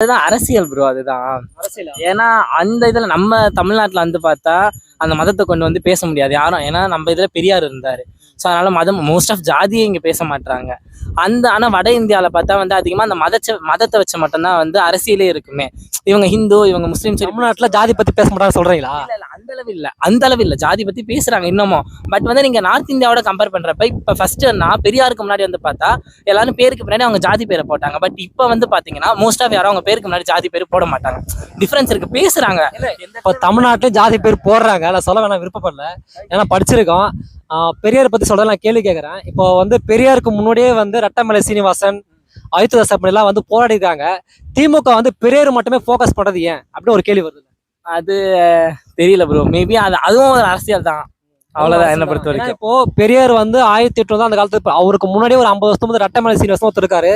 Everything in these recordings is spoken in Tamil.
அதுதான் அரசியல் ப்ரோ. அதுதான் அரசியலா? ஏன்னா அந்த இதுல நம்ம தமிழ்நாட்டுல வந்து பார்த்தா அந்த மதத்தை கொண்டு வந்து பேச முடியாது யாரும். ஏன்னா நம்ம இதுல பெரியார் இருந்தாரு. ஸோ அதனால மதம் மோஸ்ட் ஆஃப் ஜாதியை இங்க பேச மாட்டாங்க. ஆனா வட இந்தியாவில் பார்த்தா வந்து அதிகமா அந்த மதத்தை வச்சு மட்டும்தான் வந்து அரசியலே இருக்குமே. இவங்க ஹிந்து, இவங்க முஸ்லீம். தமிழ்நாட்டுல ஜாதி பத்தி பேச மாட்டாங்க சொல்றீங்களா? அந்த அளவு இல்ல ஜாதி பத்தி பேசுறாங்க இன்னமும். பட் வந்து நீங்க நார்த் இந்தியாவோட கம்பேர் பண்றப்ப இப்ப ஃபர்ஸ்ட் நான் பெரியாருக்கு முன்னாடி வந்து பார்த்தா எல்லாரும் பேருக்கு முன்னாடி அவங்க ஜாதி பேரை போட்டாங்க. பட் இப்ப வந்து பாத்தீங்கன்னா மோஸ்ட் ஆஃப் யாரும் அவங்க பேருக்கு முன்னாடி ஜாதி பேர் போட மாட்டாங்க. டிஃபரன்ஸ் இருக்கு, பேசுறாங்க. இப்போ தமிழ்நாட்டுல ஜாதி பேர் போடுறாங்க, நான் சொல்ல வேணாம், விருப்பப்படல, ஏன்னா படிச்சிருக்கோம். பெரியார் பத்தி சொல்றத நான் கேள்வி கேட்கறேன். இப்போ வந்து பெரியாருக்கு முன்னாடியே வந்து ரட்டமலை சீனிவாசன், அயோத்திதாசன் எல்லாம் வந்து போராடி இருக்காங்க. திமுக வந்து பெரியார் மட்டுமே ஃபோக்கஸ் பண்றது ஏன் அப்படின்னு ஒரு கேள்வி வருது. அது தெரியல ப்ரோ. மேபி அதுவும் ஒரு அரசியல் தான், அவ்வளவுதான் என்ன பொறுத்த வரைக்கும். இப்போ பெரியார் வந்து 1800 தான் அந்த காலத்துல. அவருக்கு முன்னாடியே ஒரு 50 வருஷம் வந்து ரட்டமலை சீனிவாசன் ஒருத்தர் இருக்காரு,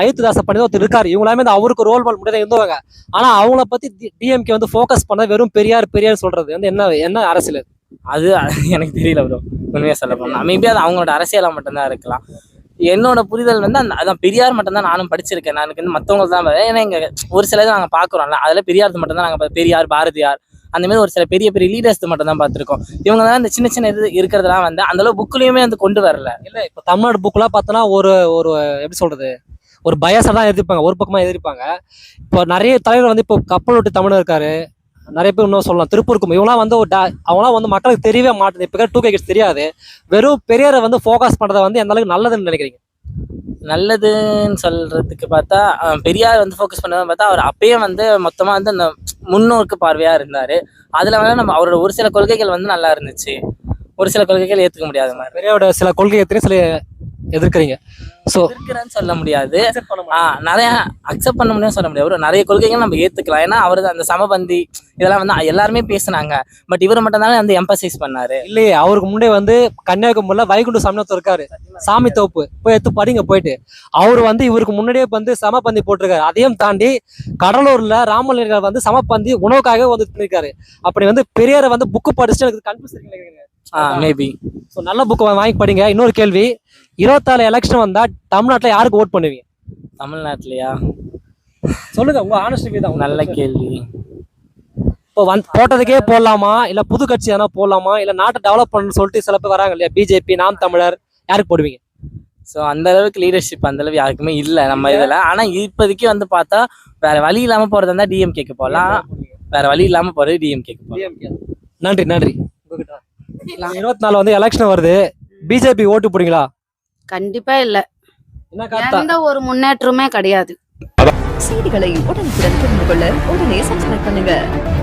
அயோத்திதாச பண்ணி ஒருத்தர் இருக்காரு. இவங்களாமே வந்து அவருக்கு ரோல் மாடல் முடியாத இருந்தவங்க. ஆனா அவங்கள பத்தி டிஎம்கே வந்து ஃபோக்கஸ் பண்ண வெறும் பெரியார் பெரியார் சொல்றது வந்து என்ன அரசியல்? அது எனக்கு தெரியல ப்ரோ, உண்மையா சொல்ல போனா. மேபி அது அவங்களோட அரசியலா மட்டும்தான் இருக்கலாம். என்னோட புரிதல் வந்து அதான் பெரியார் மட்டும்தான் நானும் படிச்சிருக்கேன். நான் வந்து மற்றவங்க தான், ஏன்னா இங்க ஒரு சில இது நாங்கள் பார்க்குறோம்ல, அதில் பெரியார் மட்டும்தான் நாங்கள் பெரியார், பாரதியார், அந்த மாதிரி ஒரு சில பெரிய பெரிய லீடர்ஸ் மட்டும் தான் பார்த்துருக்கோம். இவங்க தான் இந்த சின்ன சின்ன இது இருக்கிறதெல்லாம் வந்து அந்த அளவு புக்லயுமே வந்து கொண்டு வரல. இல்லை, இப்போ தமிழ்நாடு புக்கெல்லாம் பார்த்தோன்னா ஒரு ஒரு எப்படி சொல்றது, ஒரு பயசா தான் எழுதிப்பாங்க, ஒரு பக்கமா எழுதிருப்பாங்க. இப்போ நிறைய தலைவர் வந்து இப்போ கப்பல் விட்டு தமிழர் இருக்காரு, நிறைய பேர் இன்னும் சொல்லலாம் திருப்பூருக்கும். இவங்களாம் வந்து அவங்களாம் வந்து மக்களுக்கு தெரியவே மாட்டேது. இப்போ 2K கிட்ஸ் தெரியாது. வெறும் பெரியாரை வந்து ஃபோக்கஸ் பண்றதை வந்து எந்த அளவுக்கு நல்லதுன்னு நினைக்கிறீங்க? நல்லதுன்னு சொல்றதுக்கு பார்த்தா பெரியார் வந்து ஃபோக்கஸ் பண்ணதான் பார்த்தா அவர் அப்பயே வந்து மொத்தமா வந்து அந்த முன்னோருக்கு பார்வையா இருந்தாரு. அதுல வந்து நம்ம அவரோட ஒரு சில கொள்கைகள் வந்து நல்லா இருந்துச்சு, ஒரு சில கொள்கைகள் ஏத்துக்க முடியாத மாதிரி. பெரியாரோட சில கொள்கை எத்தனையும் சில எதிர்க்கிறீங்க. ஸோ இருக்கிறேன்னு சொல்ல முடியாது, நிறைய அக்செப்ட் பண்ண முடியும் சொல்ல முடியாது. ஒரு நிறைய கொள்கைகள் நம்ம ஏத்துக்கலாம். ஏன்னா அவரது அந்த சமபந்தி இதெல்லாம் வந்து எல்லாருமே பேசினாங்க. பட் இவர் மட்டும் தானே வந்து எம்பசைஸ் பண்ணாரு. இல்லையே, அவருக்கு முன்னே வந்து கன்னியாகுமரியில வைகுண்ட சாமிநாதர் இருக்காரு, சாமி தோப்பு போய் எடுத்து படிங்க போயிட்டு. அவர் வந்து இவருக்கு முன்னாடியே வந்து சமபந்தி போட்டிருக்காரு. அதையும் தாண்டி கடலூர்ல ராமலிங்கர் வந்து சமபந்தி உணவுக்காக வந்து பண்ணிருக்காரு. அப்படி வந்து பெரியாரை வந்து புக்கு படிச்சுட்டு எனக்கு கன்ஃபியூஸ். மேபி ஸோ நல்ல புக் வாங்கி படிங்க. இன்னொரு கேள்வி, 24 எலெக்ஷன் வந்தா தமிழ்நாட்டுல யாருக்கு ஓட் பண்ணுவீங்க? தமிழ்நாட்டிலயா? சொல்லுங்க, உங்க ஆனஸ்ட் வியூ தான். நல்ல கேள்வி. இப்போ போட்டதுக்கே போடலாமா, இல்ல புது கட்சி எதனா போடலாமா, இல்ல நாட்டை டெவலப் பண்ணணும்னு சொல்லிட்டு சில பேர் வராங்க இல்லையா, பிஜேபி, நாம் தமிழர், யாருக்கு போடுவீங்க? ஸோ அந்த அளவுக்கு லீடர்ஷிப் அந்த அளவு யாருக்குமே இல்லை நம்ம இதில். ஆனால் இப்போதைக்கு வந்து பார்த்தா வேற வழி இல்லாமல் போகிறதா இருந்தால் டிஎம்கேக்கு போகலாம், வேற வழி இல்லாமல் போகிறது டிஎம்கேக்கு போகலாம். நன்றி நன்றி. 24 வந்து எலெக்ஷன் வருது, பிஜேபி ஓட்டு போடுறீங்களா? கண்டிப்பா இல்ல, என்ன எந்த ஒரு முன்னேற்றமே கிடையாது. செய்திகளை உடனுக்குடன் தெரிந்து கொள்ள உடனே சப்ஸ்கிரைப் பண்ணுங்க.